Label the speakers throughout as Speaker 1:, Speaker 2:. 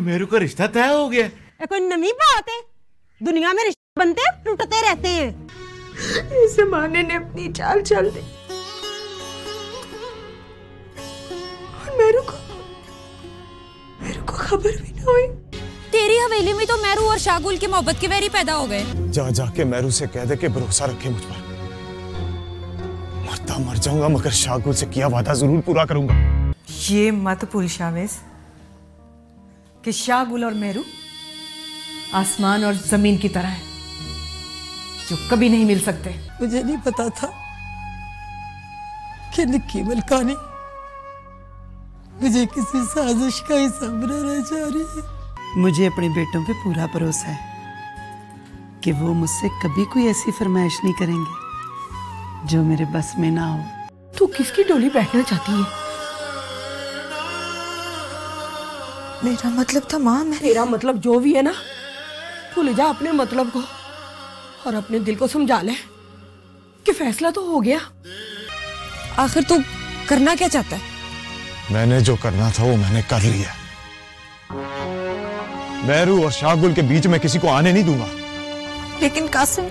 Speaker 1: मेरू का रिश्ता तय हो गया।
Speaker 2: कोई नई बात है? दुनिया में रिश्ते बनते हैं, टूटते रहते हैं।
Speaker 3: इस जमाने ने अपनी चाल चल दी और मेरू को खबर भी ना हुई।
Speaker 4: तेरी हवेली में तो मेरू और शागुल की मोहब्बत के वैरी पैदा हो गए।
Speaker 5: जा जाके मेरू से कह दे कि भरोसा रखे मुझ पर। मरता मर जाऊंगा मगर शागुल से किया वादा जरूर पूरा करूंगा।
Speaker 3: ये मत भूल शावेज कि शागुल और मेरू आसमान और जमीन की तरह है, जो कभी नहीं मिल सकते।
Speaker 6: मुझे नहीं पता था कि निक्की मलकानी मुझे किसी साजिश का हिस्सा बनाना चाह रही है।
Speaker 7: मुझे अपने बेटों पे पूरा भरोसा है कि वो मुझसे कभी कोई ऐसी फरमाइश नहीं करेंगे जो मेरे बस में ना हो।
Speaker 3: तू किसकी डोली बैठना चाहती है? मेरा मतलब था माँ, तेरा मतलब जो भी है ना, भूल जा अपने मतलब को और अपने दिल को समझा ले कि फैसला तो हो गया।
Speaker 4: आखिर तू करना क्या चाहता है?
Speaker 5: मैंने जो करना था वो मैंने कर लिया। मेरू और शागुल के बीच में किसी को आने नहीं दूंगा।
Speaker 3: लेकिन कासिम,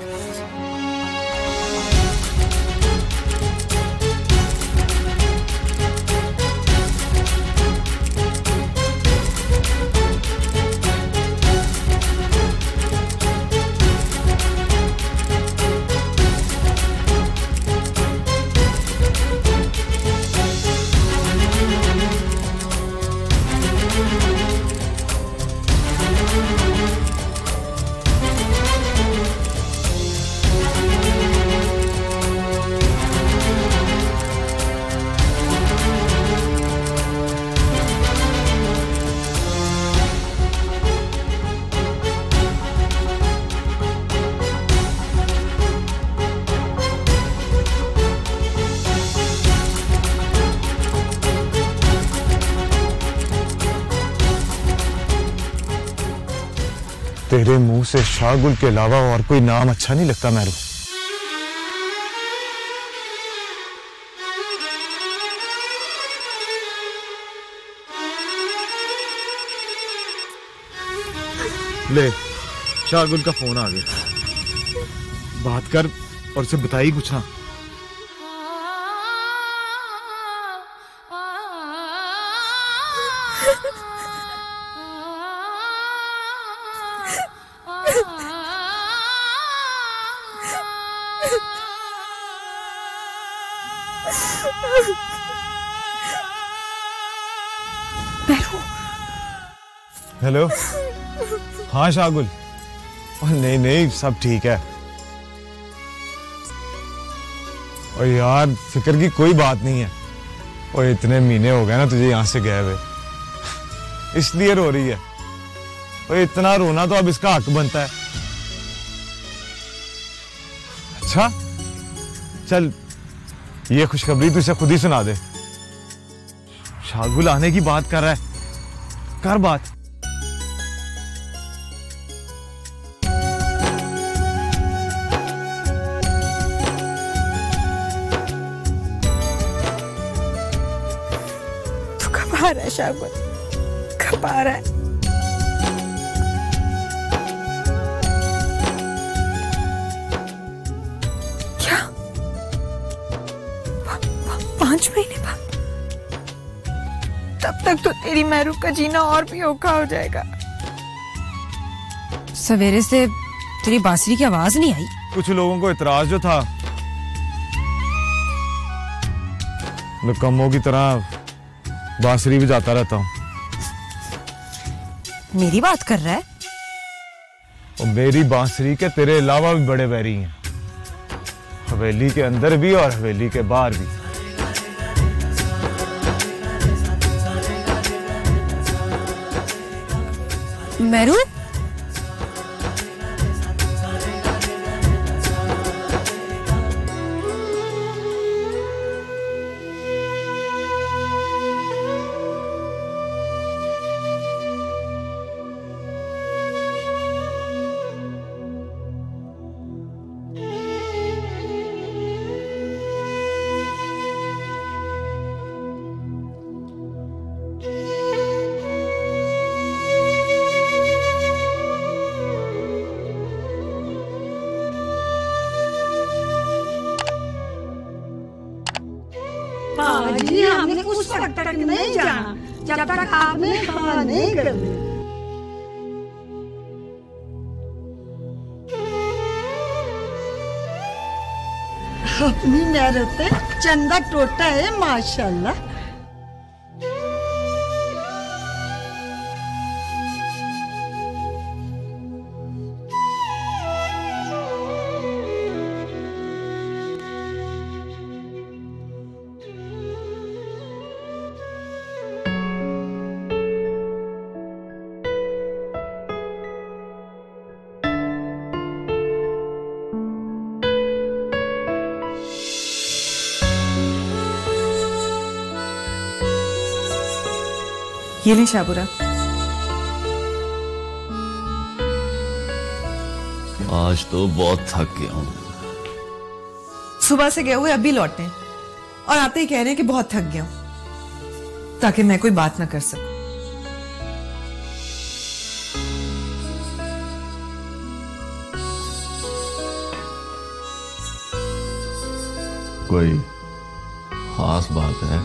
Speaker 5: तेरे मुंह से शागुल के अलावा और कोई नाम अच्छा नहीं लगता मेरू। ले, शागुल का फोन आ गया। बात कर और उसे बताई कुछ ना। हेलो, हाँ शागुल। नहीं नहीं, सब ठीक है। और यार फिक्र की कोई बात नहीं है। और इतने महीने हो गए ना तुझे यहाँ से गए हुए, इसलिए रो रही है। और इतना रोना तो अब इसका हक बनता है। अच्छा चल, ये खुशखबरी तू इसे खुद ही सुना दे। शागुल आने की बात कर रहा है, कर बात।
Speaker 3: तू कब आ रहा है शागुल, कब आ रहा है? क्या 5 महीने बाद? तब
Speaker 8: तक तो तेरी मेहरू का जीना और भी औखा हो जाएगा।
Speaker 4: सवेरे से तेरी बांसुरी की आवाज नहीं आई।
Speaker 5: कुछ लोगों को इतराज जो था, नकम्मों की तरह बांसुरी बजाता रहता हूँ।
Speaker 4: मेरी बात कर रहा है?
Speaker 5: और मेरी बांसुरी के तेरे अलावा भी बड़े बैरी हैं, हवेली के अंदर भी और हवेली के बाहर भी।
Speaker 4: मेरू,
Speaker 2: जी हमने कुछ वक्त तक नहीं जाना जब तक आपने हाँ नहीं कर दी। अपनी मेहनत पे चंदा टोटा है माशाल्लाह।
Speaker 8: ये ले शाबूरा।
Speaker 1: आज तो बहुत थक गया हूँ।
Speaker 8: सुबह से गए हुए अभी लौटे और आते ही कह रहे हैं कि बहुत थक गया हूं, ताकि मैं कोई बात ना कर सकूं।
Speaker 1: कोई खास बात है?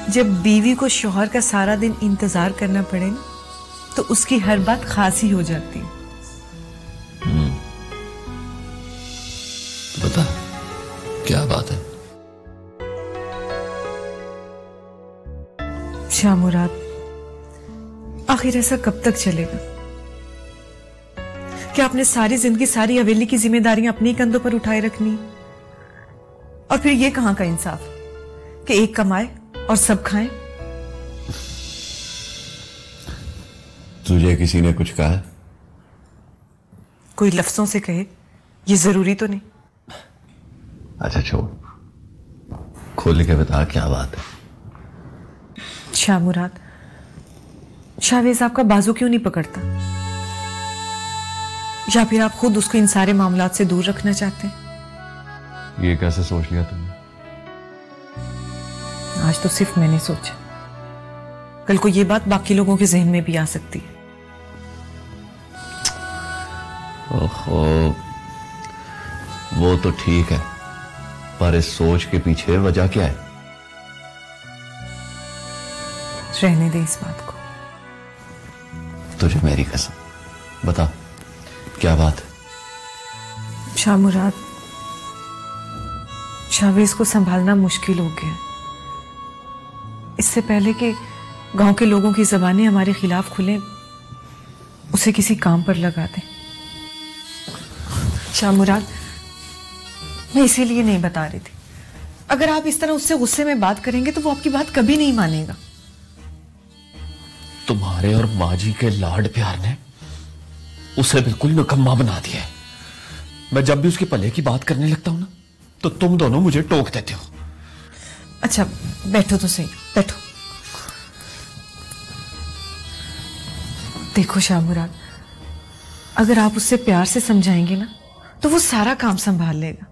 Speaker 8: जब बीवी को शौहर का सारा दिन इंतजार करना पड़े ना, तो उसकी हर बात खास ही हो जाती है।
Speaker 1: बता, क्या बात है?
Speaker 8: शाह मुराद, आखिर ऐसा कब तक चलेगा? क्या आपने सारी जिंदगी सारी हवेली की जिम्मेदारियां अपने कंधों पर उठाए रखनी, और फिर ये कहां का इंसाफ कि एक कमाए और सब खाएं?
Speaker 1: तुझे किसी ने कुछ कहा है?
Speaker 8: कोई लफ्जों से कहे, ये जरूरी तो नहीं।
Speaker 1: अच्छा छोड़, खोल के बता क्या बात है।
Speaker 8: शाह मुराद, शाहवेज आपका बाजू क्यों नहीं पकड़ता? या फिर आप खुद उसको इन सारे मामलात से दूर रखना चाहते हैं?
Speaker 1: ये कैसे सोच लिया तुमने?
Speaker 8: आज तो सिर्फ मैंने सोचा, कल को ये बात बाकी लोगों के जहन में भी आ सकती है।
Speaker 1: ओहो, वो तो ठीक है, पर इस सोच के पीछे वजह क्या है?
Speaker 8: रहने दे इस बात को।
Speaker 1: तुझे मेरी कसम, बता क्या बात है?
Speaker 8: शाह मुराद, शाहवेज को संभालना मुश्किल हो गया। इससे पहले कि गांव के लोगों की जबानें हमारे खिलाफ खुलें, उसे किसी काम पर लगा दें। शाह मुराद, मैं इसीलिए नहीं बता रही थी। अगर आप इस तरह उससे गुस्से में बात करेंगे तो वो आपकी बात कभी नहीं मानेगा।
Speaker 1: तुम्हारे और माँ जी के लाड प्यार ने उसे बिल्कुल निकम्मा बना दिया है। मैं जब भी उसके पले की बात करने लगता हूं ना, तो तुम दोनों मुझे टोक देते हो।
Speaker 8: अच्छा बैठो तो सही, बैठो। देखो शाह मुराद, अगर आप उससे प्यार से समझाएंगे ना, तो वो सारा काम संभाल लेगा।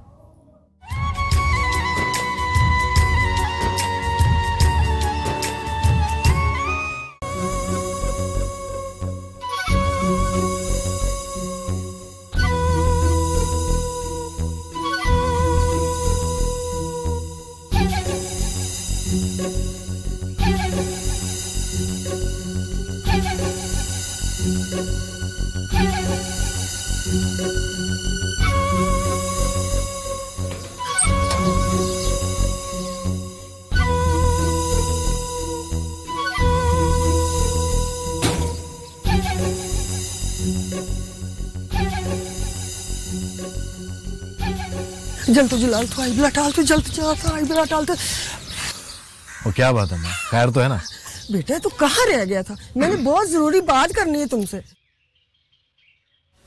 Speaker 3: जल्द जलाल तो आई बला टाल तो जल्द जा आई बला टाल तो।
Speaker 5: वो क्या बात है माँ, खैर तो है ना?
Speaker 3: बेटा तू कहाँ रह गया था? मैंने बहुत जरूरी बात करनी है तुमसे।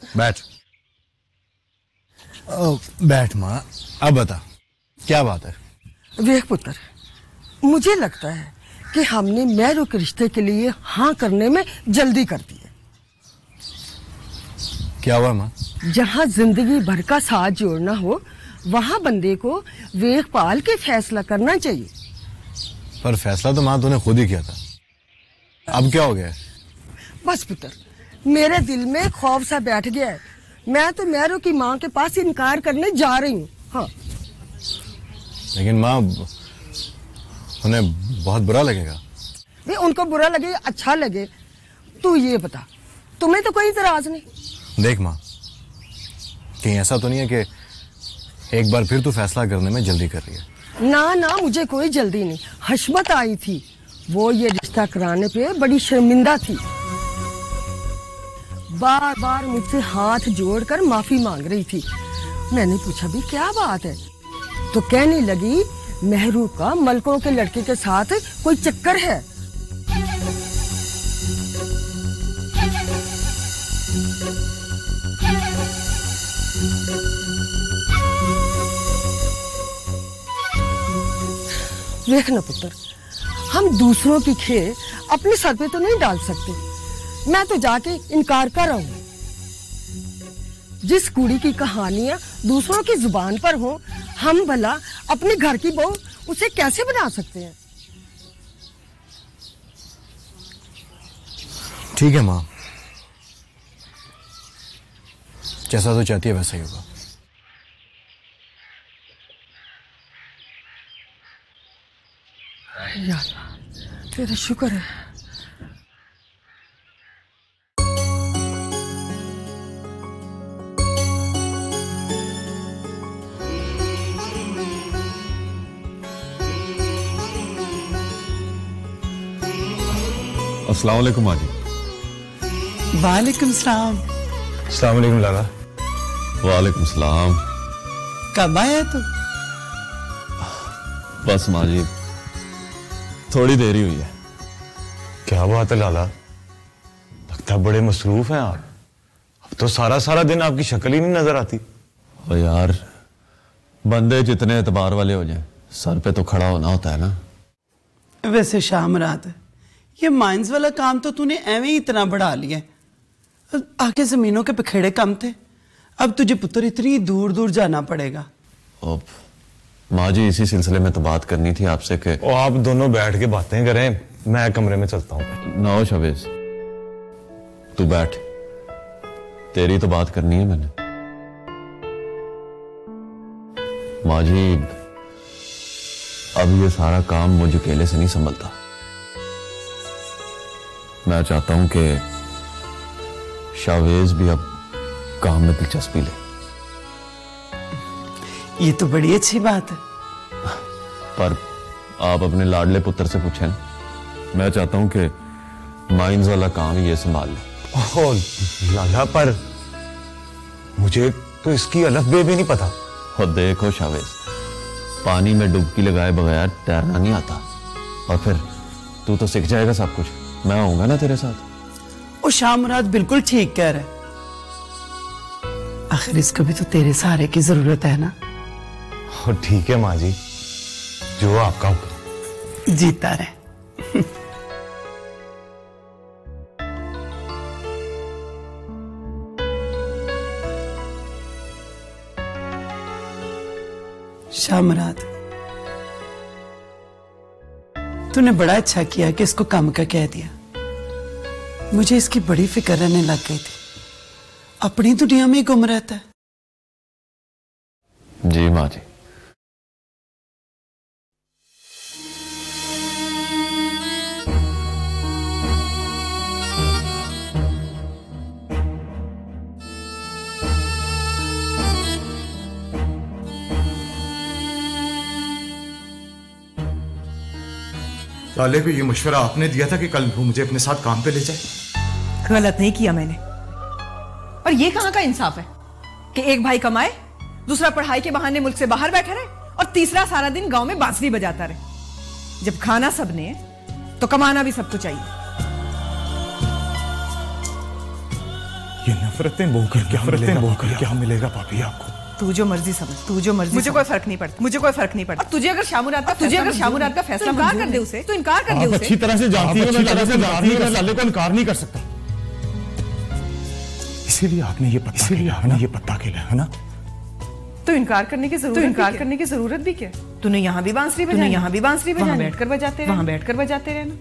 Speaker 5: बैठ। बैठ माँ, अब बता क्या बात है?
Speaker 3: देख पुत्र, मुझे लगता है कि हमने मेहरू के रिश्ते के लिए हाँ करने में जल्दी कर दी है।
Speaker 5: क्या हुआ माँ?
Speaker 3: जहाँ जिंदगी भर का साथ जोड़ना हो वहाँ बंदे को वेख पाल के फैसला करना चाहिए।
Speaker 5: पर फैसला तो माँ तूने खुद ही किया था, अब क्या हो गया?
Speaker 3: बस पुत्र, मेरे दिल में खौफ सा बैठ गया है। मैं तो मेहरू की माँ के पास इनकार करने जा रही हूँ। हाँ,
Speaker 5: लेकिन माँ उन्हें बहुत बुरा लगेगा।
Speaker 3: वे उनको बुरा लगे अच्छा लगे, तू ये बता, तुम्हें तो कोई इतराज नहीं।
Speaker 5: देख माँ, कहीं ऐसा तो नहीं है कि एक बार फिर तू फैसला करने में जल्दी कर रही है?
Speaker 3: ना ना, मुझे कोई जल्दी नहीं। हशमत आई थी, वो ये रिश्ता कराने पे बड़ी शर्मिंदा थी, बार बार मुझसे हाथ जोड़कर माफी मांग रही थी। मैंने पूछा भी क्या बात है, तो कहने लगी मेहरू का मलकों के लड़के के साथ कोई चक्कर है। देखना पुत्र, हम दूसरों की खेल अपने सर पे तो नहीं डाल सकते। मैं तो जाके इनकार कर रहा हूं। जिस कुड़ी की कहानियां दूसरों की जुबान पर हो, हम भला अपने घर की बहू उसे कैसे बना सकते हैं?
Speaker 5: ठीक है माँ, जैसा तो चाहती है वैसा ही होगा।
Speaker 3: यार तेरा शुक्र है।
Speaker 1: अस्सलाम वालेकुम माजी।
Speaker 7: वालेकुम सलाम।
Speaker 5: अस्सलाम वालेकुम लाला।
Speaker 1: वालेकुम सलाम।
Speaker 7: कब आया तू?
Speaker 1: बस माजी थोड़ी देरी हुई है।
Speaker 5: क्या बात है लाला, लगता है बड़े मसरूफ हैं आप। अब तो सारा सारा दिन आपकी शक्ल ही नहीं नजर आती।
Speaker 1: ओ यार, बंदे जितने एतबार वाले हो जाए, सर पे तो खड़ा होना होता है ना।
Speaker 7: वैसे शाम रात ये माइंस वाला काम तो तूने एवं ही इतना बढ़ा लिया। आगे जमीनों के पखेड़े कम थे, अब तुझे पुत्र इतनी दूर दूर जाना पड़ेगा।
Speaker 1: माँ जी इसी सिलसिले में तो बात करनी थी आपसे कि
Speaker 5: आप दोनों बैठ के बातें करें, मैं कमरे में चलता हूँ।
Speaker 1: ना हो शवेज, तू बैठ, तेरी तो बात करनी है मैंने। माँ जी अब ये सारा काम मुझे अकेले से नहीं संभलता। मैं चाहता हूं कि शावेज भी अब काम में दिलचस्पी ले।
Speaker 7: ये तो बड़ी अच्छी बात है।
Speaker 1: पर आप अपने लाडले पुत्र से पूछें, मैं चाहता हूं कि माइंस वाला काम ये संभाल ले।
Speaker 5: ओह लाला, पर मुझे तो इसकी अलफ बे भी नहीं पता।
Speaker 1: और देखो शावेज, पानी में डुबकी लगाए बगैर तैरना नहीं आता, और फिर तू तो सीख जाएगा सब कुछ। मैं आऊंगा ना तेरे साथ।
Speaker 7: और शाम मुराद बिल्कुल ठीक कह रहा है। आखिर इसको भी तो तेरे सहारे की जरूरत है ना।
Speaker 5: और ठीक है माँ जी, जो आपका हुक्म।
Speaker 7: जीता रहे। शामरात, तूने बड़ा अच्छा किया कि इसको काम का कह दिया। मुझे इसकी बड़ी फिक्र रहने लग गई थी। अपनी दुनिया में गुम रहता है।
Speaker 1: जी माँ जी।
Speaker 9: लाले को ये मशवरा आपने दिया था कि कल वो मुझे अपने साथ काम पे ले जाए।
Speaker 8: गलत नहीं किया मैंने। और ये कहां का इंसाफ है कि एक भाई कमाए दूसरा पढ़ाई के बहाने मुल्क से बाहर बैठा रहे, और तीसरा सारा दिन गांव में बांसुरी बजाता रहे। जब खाना सबने है तो कमाना भी सबको चाहिए।
Speaker 9: ये नफरतें बोकर क्या मिलेगा भाभी आपको?
Speaker 8: तू जो मर्जी समझ, तू जो मर्जी, मुझे कोई फर्क नहीं पड़ता, मुझे कोई फर्क नहीं पड़ता। तुझे अगर शामुरात का फैसला इनकार कर दे उसे, तो इनकार कर दे उसे।
Speaker 9: अच्छी तरह से जानती हो, मैं साले को इनकार नहीं कर सकता। इसीलिए आपने ये पत्ता खेला है ना?
Speaker 8: तो इनकार करने की जरूरत भी क्या? तूने यहाँ भी बांसुरी बजानी, वहाँ बैठकर बजाते रहना।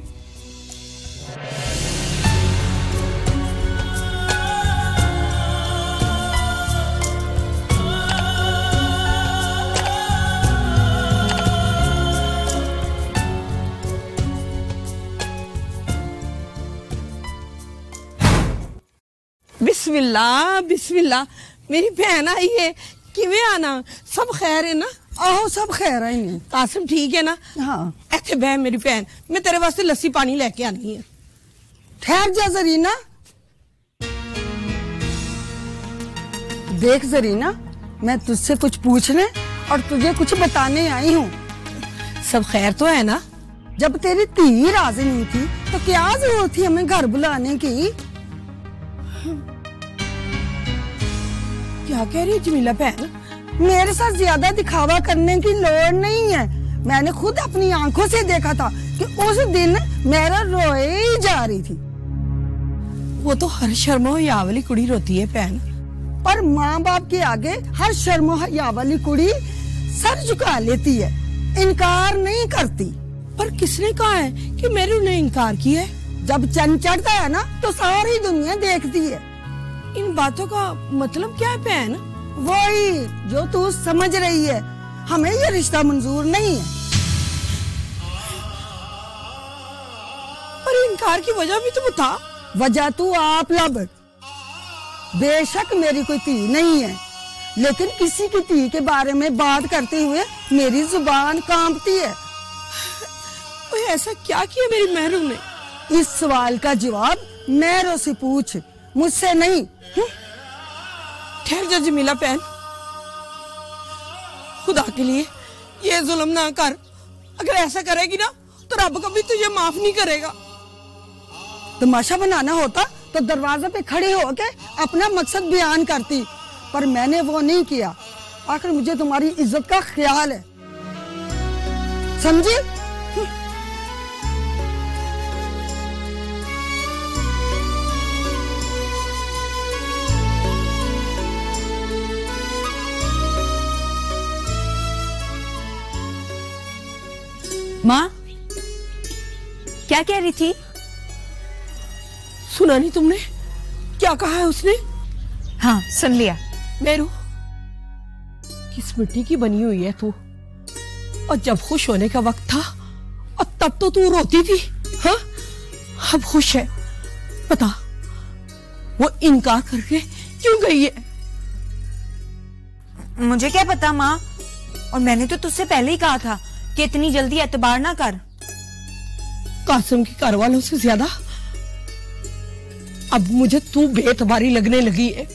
Speaker 6: बिस्मिल्लाह बिस्मिल्लाह, मेरी बहन आई है। किवें आना? सब खैर है ना?
Speaker 3: आहो सब खैर आई ने।
Speaker 6: कासिम ठीक है ना?
Speaker 3: हाँ।
Speaker 6: ऐसे बह मेरी बहन, मैं तेरे वास्ते लस्सी पानी लेके आनी है।
Speaker 3: ठहर जा जरीना। देख जरीना, मैं तुझसे कुछ पूछने और तुझे कुछ बताने आई हूँ।
Speaker 6: सब खैर तो है ना?
Speaker 3: जब तेरी धी राजी नहीं थी तो क्या जरूरत थी हमें घर बुलाने की?
Speaker 6: क्या कह रही है जमीला बहन?
Speaker 3: मेरे साथ ज्यादा दिखावा करने की लोड़ नहीं है। मैंने खुद अपनी आंखों से देखा था कि उस दिन मेरा रोए ही जा रही थी।
Speaker 6: वो तो हर शर्मो हया वाली कुड़ी रोती है बहन।
Speaker 3: पर माँ बाप के आगे हर शर्मो हया वाली कुड़ी सर झुका लेती है, इनकार नहीं करती।
Speaker 6: पर किसने कहा है कि मैंने उन्हें इनकार किया है?
Speaker 3: जब चंद चढ़ता है ना तो सारी दुनिया देखती है।
Speaker 6: इन बातों का मतलब क्या है बहन?
Speaker 3: वही जो तू समझ रही है। हमें ये रिश्ता मंजूर नहीं है।
Speaker 6: पर इनकार की वजह भी तो बता।
Speaker 3: वजह तू आप लब। बेशक मेरी कोई धी नहीं है, लेकिन किसी की धी के बारे में बात करते हुए मेरी जुबान कांपती है।
Speaker 6: ऐसा क्या किया मेरी महरू ने?
Speaker 3: इस सवाल का जवाब महरों से पूछ, मुझसे नहीं।
Speaker 6: ठहर जा जमीला बहन, खुदा के लिए ये जुल्म ना कर। अगर ऐसा करेगी ना तो रब कभी तुझे माफ नहीं करेगा।
Speaker 3: तमाशा बनाना होता तो दरवाजे पे खड़े होके अपना मकसद बयान करती, पर मैंने वो नहीं किया। आखिर मुझे तुम्हारी इज्जत का ख्याल है, समझी?
Speaker 4: माँ क्या कह रही थी?
Speaker 6: सुना नहीं तुमने क्या कहा है उसने?
Speaker 4: हाँ सुन लिया।
Speaker 6: मेरू, किस मिट्टी की बनी हुई है तू? और जब खुश होने का वक्त था और तब तो तू रोती थी। हाँ, अब खुश है। बता, वो इनकार करके क्यों गई है?
Speaker 4: मुझे क्या पता माँ, और मैंने तो तुझसे पहले ही कहा था कि इतनी जल्दी एतबार ना कर।
Speaker 6: कासिम की घर वालों से ज्यादा अब मुझे तू बेतबारी लगने लगी है।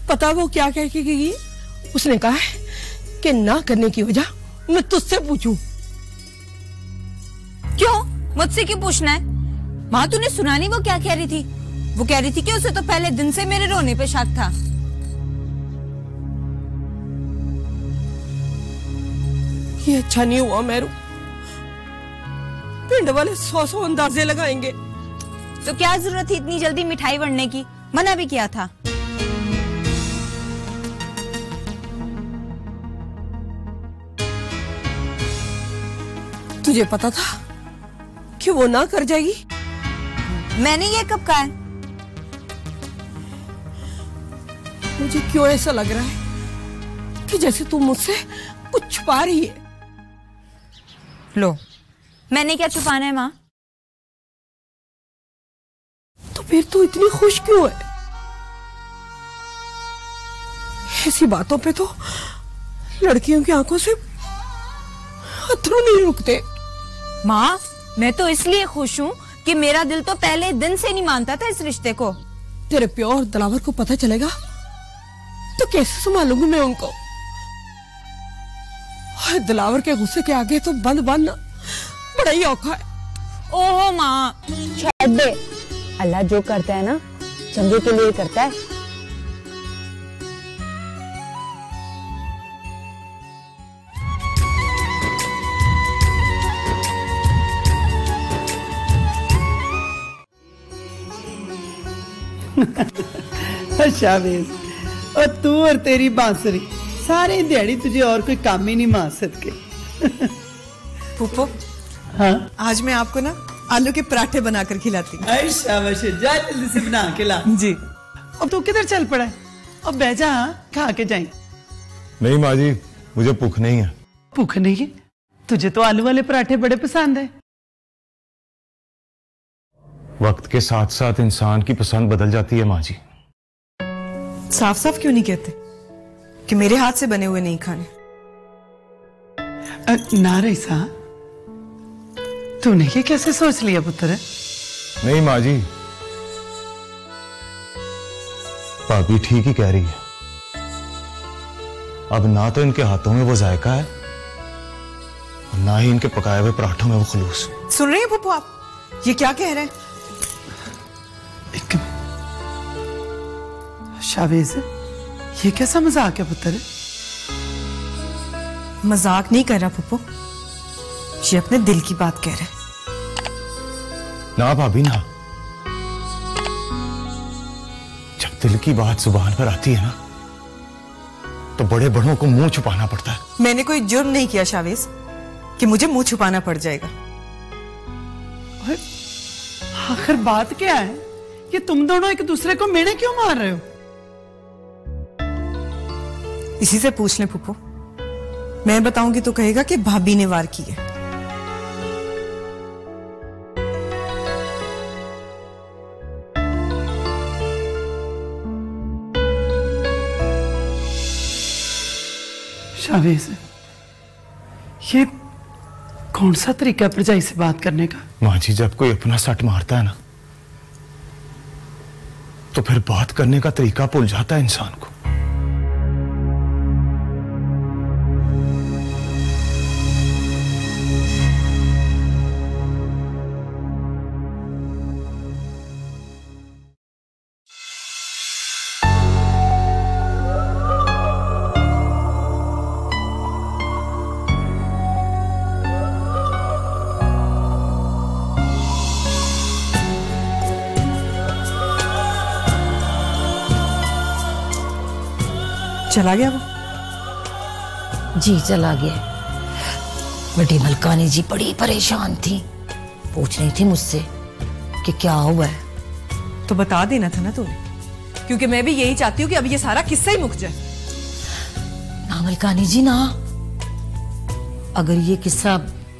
Speaker 6: पता वो क्या कह के गई? उसने कहा है कि ना करने की वजह मैं तुझसे पूछूं।
Speaker 4: क्यों? मुझसे क्यों पूछना है? माँ तूने सुना नहीं वो क्या कह रही थी? वो कह रही थी कि उसे तो पहले दिन से मेरे रोने पे शक था।
Speaker 6: ये अच्छा नहीं हुआ मेरू। पिंड वाले 100 अंदाजे लगाएंगे।
Speaker 4: तो क्या जरूरत थी इतनी जल्दी मिठाई वंडने की? मना भी किया था।
Speaker 6: तुझे पता था कि वो ना कर जाएगी?
Speaker 4: मैंने ये कब कहा है?
Speaker 6: मुझे क्यों ऐसा लग रहा है कि जैसे तू मुझसे कुछ छुपा रही है।
Speaker 4: लो, मैंने क्या छुपाना है माँ?
Speaker 6: तो फिर तू इतनी खुश क्यों है? ऐसी बातों पे तो लड़कियों की आंखों से अथरू नहीं रुकते।
Speaker 4: माँ, मैं तो इसलिए खुश हूँ कि मेरा दिल तो पहले दिन से नहीं मानता था इस रिश्ते को।
Speaker 6: तेरे प्यो और दलावर को पता चलेगा तो कैसे संभालूंगी मैं उनको? दिलावर के गुस्से के आगे तो बंद बड़ा ही औखा है।
Speaker 4: ओहो माँ,
Speaker 2: छोड़ दे, अल्लाह जो करता है ना चंगे के लिए करता है।
Speaker 7: शाबाश, और तू और तेरी बांसुरी सारी दिहाड़ी तुझे और कोई काम ही नहीं मार सकते।
Speaker 8: फूफो,
Speaker 7: हाँ
Speaker 8: आज मैं आपको ना आलू के पराठे बनाकर खिलाती हूँ।
Speaker 7: शाबाश, जा जल्दी से बना के ला।
Speaker 8: जी।
Speaker 7: अब तू किधर चल पड़ा है? अब बह जा, खा के जाए।
Speaker 5: नहीं माँ जी, मुझे भूख नहीं है।
Speaker 7: भूख नहीं है? तुझे तो आलू वाले पराठे बड़े पसंद है।
Speaker 5: वक्त के साथ साथ इंसान की पसंद बदल जाती है माँ जी।
Speaker 8: साफ साफ क्यों नहीं कहते कि मेरे हाथ से बने हुए नहीं खाने?
Speaker 7: ना रईसा, तूने ये कैसे सोच लिया पुत्र?
Speaker 5: नहीं माँ जी, भाभी ठीक ही कह रही है। अब ना तो इनके हाथों में वो जायका है और ना ही इनके पकाए हुए पराठों में वो खुलूस।
Speaker 8: सुन रहे हैं पप्पू आप? ये क्या कह रहे हैं?
Speaker 7: शाबाश, ये कैसा मजाक है पुत्र?
Speaker 8: मजाक नहीं कर रहा पप्पू, ये अपने दिल की बात कह रहे हैं।
Speaker 5: ना भाभी ना, जब दिल की बात जुबान पर आती है ना तो बड़े बड़ों को मुंह छुपाना पड़ता है।
Speaker 8: मैंने कोई जुर्म नहीं किया शावेज कि मुझे मुंह छुपाना पड़ जाएगा।
Speaker 7: आखिर बात क्या है? ये तुम दोनों एक दूसरे को मेणे क्यों मार रहे हो?
Speaker 8: इसी से पूछ ले पुप्पो, मैं बताऊंगी तो कहेगा कि भाभी ने वार की है।
Speaker 7: शाबाश, ये कौन सा तरीका है भरजाई से बात करने का?
Speaker 5: माँ जी, जब कोई अपना सट मारता है ना तो फिर बात करने का तरीका भूल जाता है इंसान को।
Speaker 8: चला गया वो?
Speaker 10: जी चला गया। बड़ी मलकानी जी बड़ी परेशान थी, पूछ रही थी मुझसे कि क्या हुआ है।
Speaker 8: तो बता देना था ना तूने, क्योंकि मैं भी यही चाहती हूँ कि अब ये सारा किस्सा ही मुक जाए।
Speaker 10: ना मलकानी जी ना, अगर ये किस्सा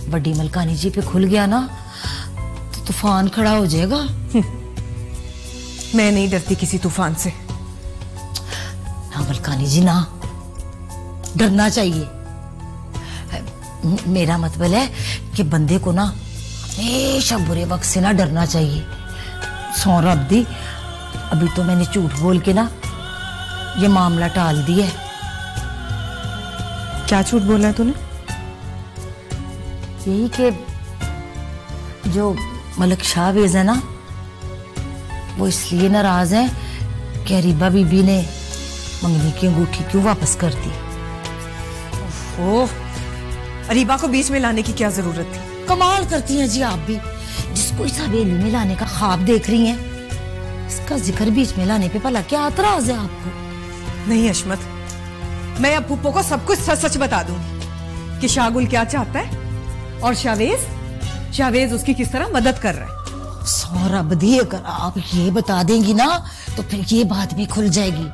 Speaker 10: बड़ी मलकानी जी पे खुल गया ना तो तूफान खड़ा हो जाएगा।
Speaker 8: मैं नहीं डरती किसी तूफान से।
Speaker 10: ना मलकानी जी ना, डरना चाहिए। मेरा मतलब है कि बंदे को ना हमेशा बुरे वक्त से ना डरना चाहिए। सौरभ दी, अभी तो मैंने झूठ बोल के ना ये मामला टाल दिया है।
Speaker 8: क्या झूठ बोला है तूने?
Speaker 10: यही कि जो मलिक शाहवेज है ना, वो इसलिए नाराज है कि अरीबा बीबी ने मंगनी की अंगूठी क्यों वापस कर दी।
Speaker 8: ओह, अरीबा को बीच में लाने की क्या जरूरत थी?
Speaker 10: कमाल करती हैं जी आप भी, जिसको इस हवेली में लाने का ख्वाब देख रही हैं, इसका जिक्र बीच में लाने पे भला क्या एतराज है आपको?
Speaker 8: नहीं अशमत, मैं अब पुप्पो को सब कुछ सच सच बता दूंगी कि शागुल क्या चाहता है और शावेज उसकी किस तरह मदद कर रहा है।
Speaker 10: सौरभ दी, अगर आप ये बता देंगी ना तो फिर ये बात भी खुल जाएगी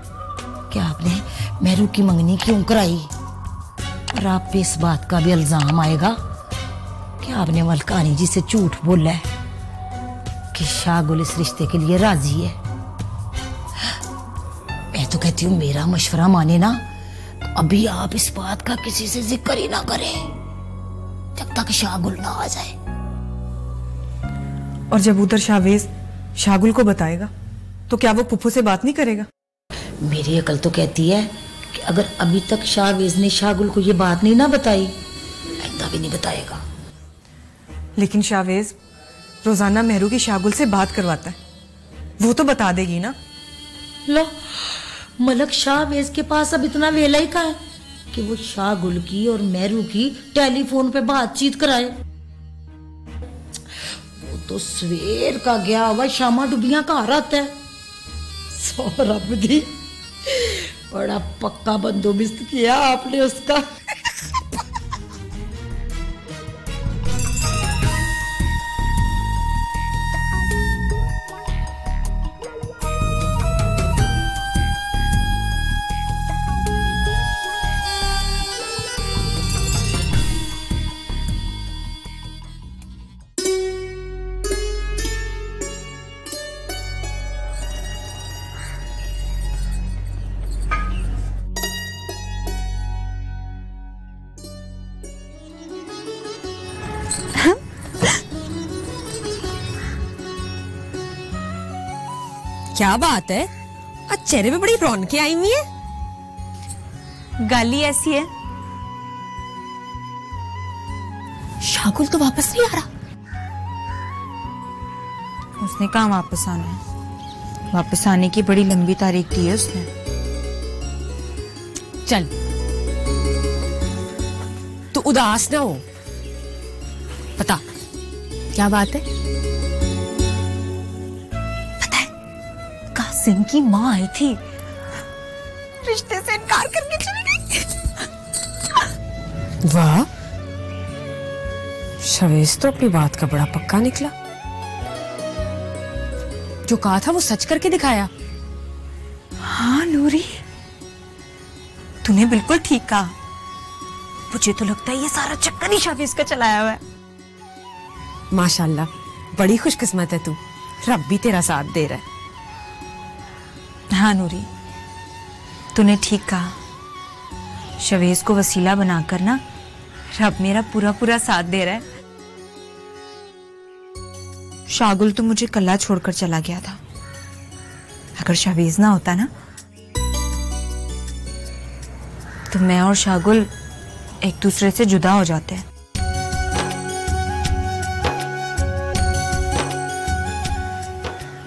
Speaker 10: कि आपने मेहरू की मंगनी क्यों कराई, और आप पे इस बात का भी इल्जाम आएगा कि आपने मलकानी जी से झूठ बोला है कि शागुल इस रिश्ते के लिए राजी है। मैं तो कहती हूँ मेरा मशवरा माने ना, तो अभी आप इस बात का किसी से जिक्र ही ना करें जब तक शागुल ना आ जाए।
Speaker 8: और जब उधर शावेज शागुल को बताएगा तो क्या वो पुप्पो से बात नहीं करेगा?
Speaker 10: मेरी अकल तो कहती है कि अगर अभी तक शाहवेज ने शाहगुल को ये बात नहीं ना बताई, आइंदा भी नहीं बताएगा।
Speaker 8: लेकिन शाहवेज रोजाना मेहरू की शाहगुल से बात करवाता है, वो तो बता देगी ना।
Speaker 10: लो, मलक शाहवेज के पास अब इतना वेला ही का है कि वो शाहगुल की और मेहरू की टेलीफोन पे बातचीत कराए। वो तो सवेर का गया हुआ शामा डुबिया घर आता है। सो रब दी, बड़ा पक्का बंदोबस्त किया आपने उसका।
Speaker 6: क्या बात है, आज चेहरे पे बड़ी रौनकें आई हुई है।
Speaker 4: गाली ऐसी है।
Speaker 6: शाहगुल तो वापस नहीं आ रहा।
Speaker 4: उसने कहाँ वापस आना है? वापस आने की बड़ी लंबी तारीख दी है उसने।
Speaker 6: चल, तू उदास ना हो, बता क्या बात है।
Speaker 4: कासिम की माँ आई थी, रिश्ते से इनकार करके चली गई।
Speaker 6: वाह, शाहवेज तो अपनी बात का बड़ा पक्का निकला। जो कहा था वो सच करके दिखाया।
Speaker 4: हाँ नूरी, तूने बिल्कुल ठीक कहा। मुझे तो लगता है ये सारा चक्कर ही शाहवेज का चलाया हुआ है।
Speaker 6: माशाल्लाह, बड़ी खुशकिस्मत है तू, रब भी तेरा साथ दे रहा है।
Speaker 4: हाँ नूरी, तूने ठीक कहा। शाहवेज को वसीला बनाकर ना रब मेरा पूरा पूरा साथ दे रहा है। शाहगुल तो मुझे कल्ला छोड़कर चला गया था। अगर शाहवेज ना होता ना, तो मैं और शाहगुल एक दूसरे से जुदा हो जाते हैं।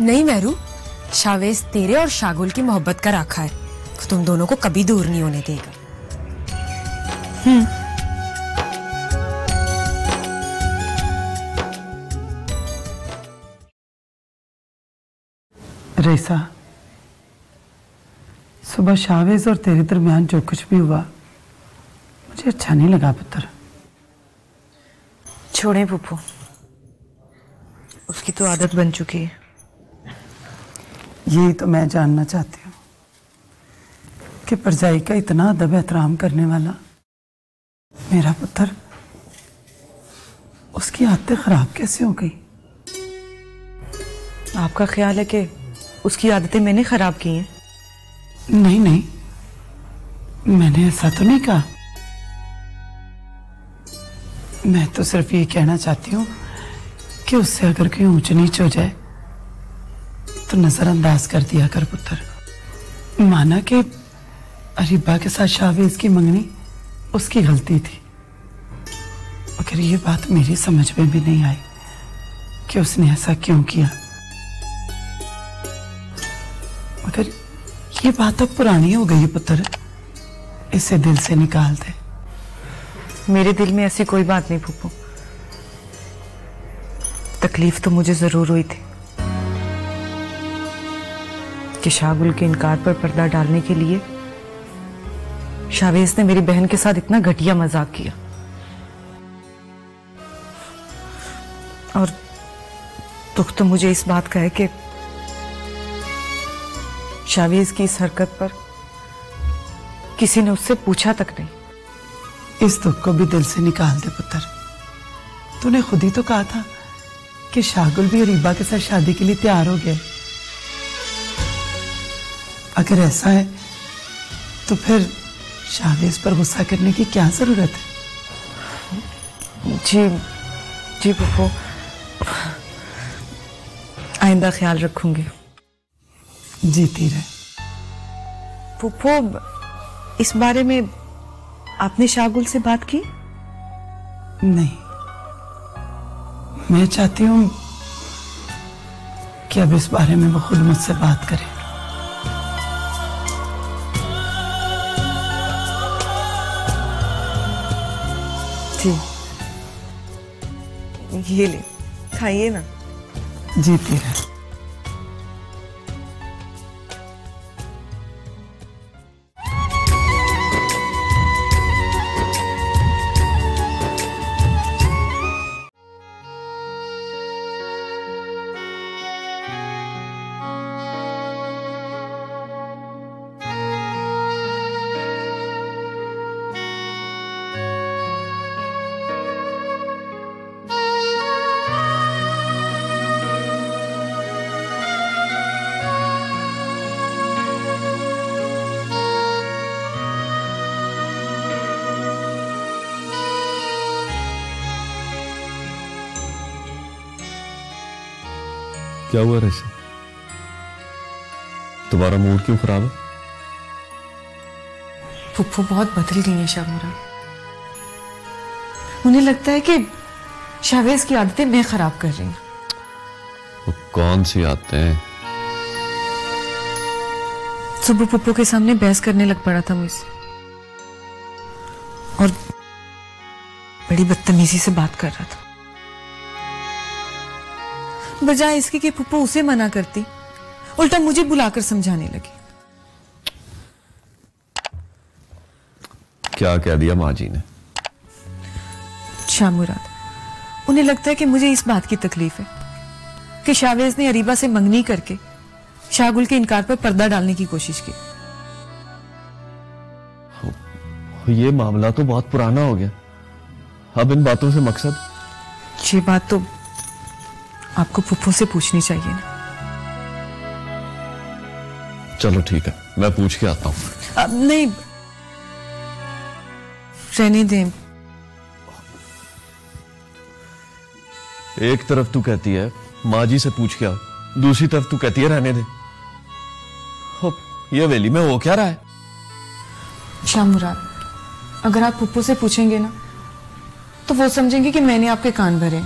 Speaker 6: नहीं मेहरू, शाहवेज तेरे और शाहगुल की मोहब्बत का राखा है, तो तुम दोनों को कभी दूर नहीं होने देगा।
Speaker 7: रईसा, सुबह शाहवेज और तेरे दरमियान जो कुछ भी हुआ मुझे अच्छा नहीं लगा पुत्र।
Speaker 4: छोड़े पुप्पो, उसकी तो आदत बन चुकी है।
Speaker 7: यही तो मैं जानना चाहती हूँ कि परजाई का इतना अदब एहतराम करने वाला मेरा पुत्र, उसकी आदतें खराब कैसे हो गई?
Speaker 8: आपका ख्याल है कि उसकी आदतें मैंने खराब की हैं?
Speaker 7: नहीं नहीं, मैंने ऐसा तो नहीं कहा। मैं तो सिर्फ ये कहना चाहती हूँ कि उससे अगर कोई ऊंच नीच हो जाए तो नजरअंदाज कर दिया कर पुत्र। माना कि अरीबा के साथ शाहवेज की मंगनी उसकी गलती थी, मगर ये बात मेरी समझ में भी नहीं आई कि उसने ऐसा क्यों किया। मगर ये बात अब पुरानी हो गई पुत्र, इसे दिल से निकाल दे।
Speaker 8: मेरे दिल में ऐसी कोई बात नहीं फूफू। तकलीफ तो मुझे जरूर हुई थी कि शाहगुल के इनकार पर पर्दा डालने के लिए शाहवेज ने मेरी बहन के साथ इतना घटिया मजाक किया। और दुख तो मुझे इस बात का है कि शाहवेज की इस हरकत पर किसी ने उससे पूछा तक नहीं।
Speaker 7: इस दुख को भी दिल से निकाल दे पुत्र। तूने खुद ही तो कहा था कि शाहगुल भी अरीबा के साथ शादी के लिए तैयार हो गए। अगर ऐसा है तो फिर शाहवेज पर गुस्सा करने की क्या जरूरत है?
Speaker 8: जी फूफो, आइंदा ख्याल रखूंगी।
Speaker 7: जीती रहे।
Speaker 4: फूफो, इस बारे में आपने शाहगुल से बात की?
Speaker 7: नहीं, मैं चाहती हूँ कि अब इस बारे में वो खुद मुझसे बात करे।
Speaker 4: जी, ये ले, खाइए ना।
Speaker 7: जीती रहे।
Speaker 1: क्या हुआ ऋषि? तुम्हारा मूड क्यों खराब है?
Speaker 4: फुप्पो बहुत बदल गई है शाहमुरा। उन्हें लगता है कि शाहवेज की आदतें मैं खराब कर रही हूं।
Speaker 1: वो कौन सी आदतें?
Speaker 4: सुबह पुप्पो के सामने बहस करने लग पड़ा था मुझसे और बड़ी बदतमीजी से बात कर रहा था। बजाय इसके कि पुप्पो उसे मना करती, उल्टा मुझे बुलाकर समझाने लगी।
Speaker 1: क्या कह दिया माँ जी ने?
Speaker 4: शाहमुराद, उन्हें लगता है कि मुझे इस बात की तकलीफ है कि शाहवेज ने अरीबा से मंगनी करके शाहगुल के इनकार पर पर्दा डालने की कोशिश की।
Speaker 1: ये मामला तो बहुत पुराना हो गया, अब इन बातों से मकसद?
Speaker 4: ये बात तो आपको फुफ्फो से पूछनी चाहिए ना।
Speaker 1: चलो ठीक है, मैं पूछ के आता हूं।
Speaker 4: अब नहीं, रहने दें।
Speaker 1: एक तरफ तू कहती है माँ जी से पूछ के आ, दूसरी तरफ तू कहती है रहने दे। ये हवेली में हो क्या रहा है?
Speaker 4: शाहमुराद, अगर आप पुप्पो से पूछेंगे ना तो वो समझेंगे कि मैंने आपके कान भरे।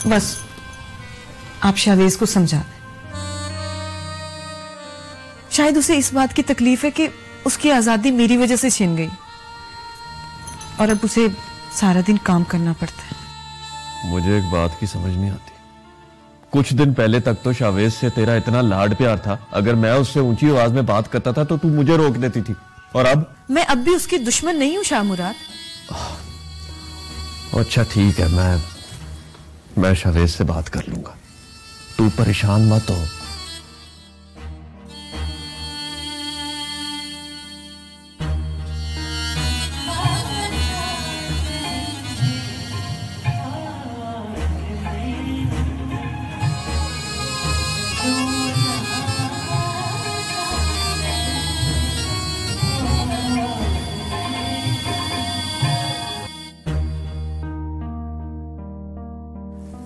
Speaker 4: बस आप शाहवेज को समझा दें। शायद उसे इस बात की तकलीफ है कि उसकी आजादी मेरी वजह से छिन गई और अब उसे सारा दिन काम करना पड़ता है।
Speaker 1: मुझे एक बात की समझ नहीं आती। कुछ दिन पहले तक तो शाहवेज से तेरा इतना लाड प्यार था, अगर मैं उससे ऊंची आवाज में बात करता था तो तू मुझे रोक देती थी, और अब?
Speaker 4: मैं अब भी उसकी दुश्मन नहीं हूं शाहमुराद।
Speaker 1: अच्छा ठीक है, मैं शाहवेज से बात कर लूंगा, तू परेशान मत हो।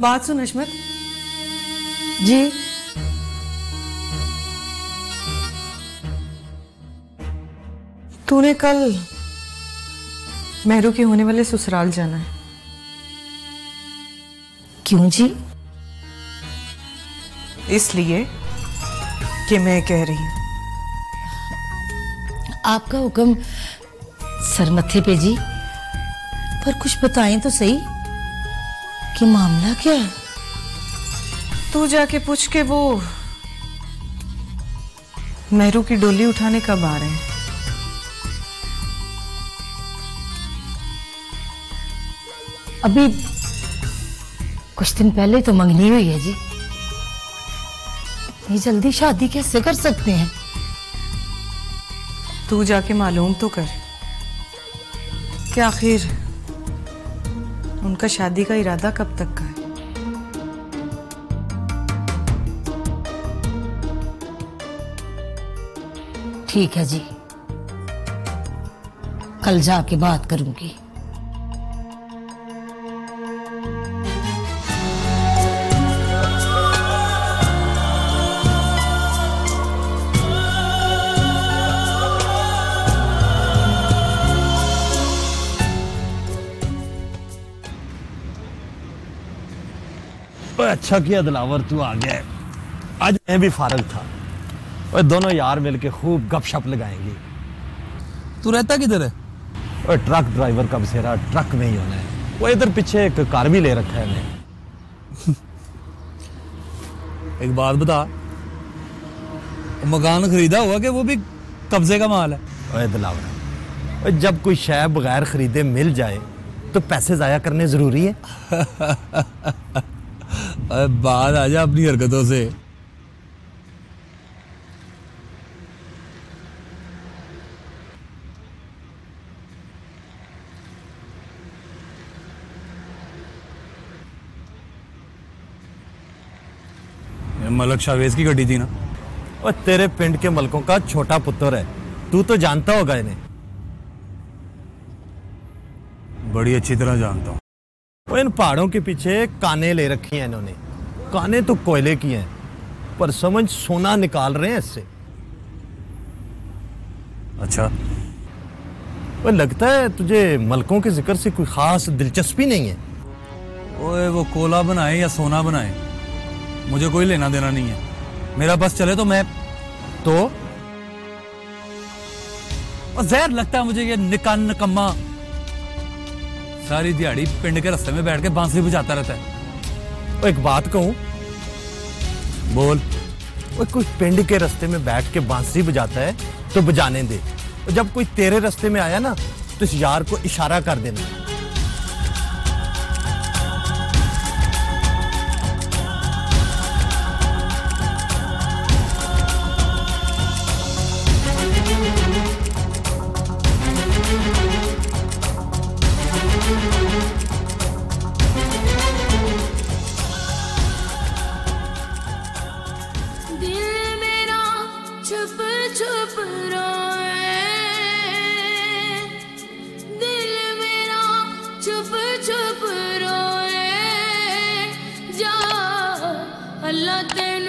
Speaker 8: बात सुन अशमत
Speaker 10: जी।
Speaker 8: तूने कल मेहरू के होने वाले ससुराल जाना है।
Speaker 10: क्यों जी?
Speaker 8: इसलिए कि मैं कह रही हूं।
Speaker 10: आपका हुक्म सरमत्थे पे जी, पर कुछ बताएं तो सही कि मामला क्या है?
Speaker 8: तू जाके पूछ के वो मेहरू की डोली उठाने कब आ रहे हैं।
Speaker 10: अभी कुछ दिन पहले तो मंगनी हुई है जी, इतनी जल्दी शादी कैसे कर सकते हैं?
Speaker 8: तू जाके मालूम तो कर कि आखिर उनका शादी का इरादा कब तक का है।
Speaker 10: ठीक है जी, कल जाके बात करूंगी।
Speaker 5: अच्छा किया दिलावर तू आ गया। आज मैं भी फारग था। और दोनों यार मिलके खूब गपशप लगाएंगे।
Speaker 11: तू रहता किधर है?
Speaker 5: और ट्रक ड्राइवर का बसेरा ट्रक में ही होना है। वो इधर पीछे एक कार भी ले रखा है मैंने।
Speaker 11: एक बात बता, मकान खरीदा हुआ कि वो भी कब्जे का माल है?
Speaker 5: ओए दिलावर, और जब कोई शय बगैर खरीदे मिल जाए तो पैसे जाया करने जरूरी है?
Speaker 11: अरे बात आ जा अपनी हरकतों से। मलक शावेज की गड्डी थी ना?
Speaker 5: और तेरे पिंड के मलकों का छोटा पुत्र है, तू तो जानता होगा इन्हें।
Speaker 11: बड़ी अच्छी तरह जानता हूँ।
Speaker 5: वो इन पहाड़ों के पीछे काने ले रखी हैं इन्होंने। काने तो कोयले की हैं, पर समझ सोना निकाल रहे हैं इससे।
Speaker 11: अच्छा,
Speaker 5: वो लगता है तुझे मलकों के जिक्र से कोई खास दिलचस्पी नहीं है।
Speaker 11: ओए वो कोला बनाए या सोना बनाए, मुझे कोई लेना देना नहीं है। मेरा बस चले तो मैं
Speaker 5: तो
Speaker 11: और जहर लगता है मुझे ये निकम्मा सारी दिहाड़ी पिंड के रास्ते में बैठ के बांसुरी बजाता रहता है।
Speaker 5: वो एक बात कहूं?
Speaker 11: बोल।
Speaker 5: वो कोई पिंड के रास्ते में बैठ के बांसुरी बजाता है तो बजाने दे, और जब कोई तेरे रास्ते में आया ना तो इस यार को इशारा कर देना।
Speaker 12: अल्लाह तेनू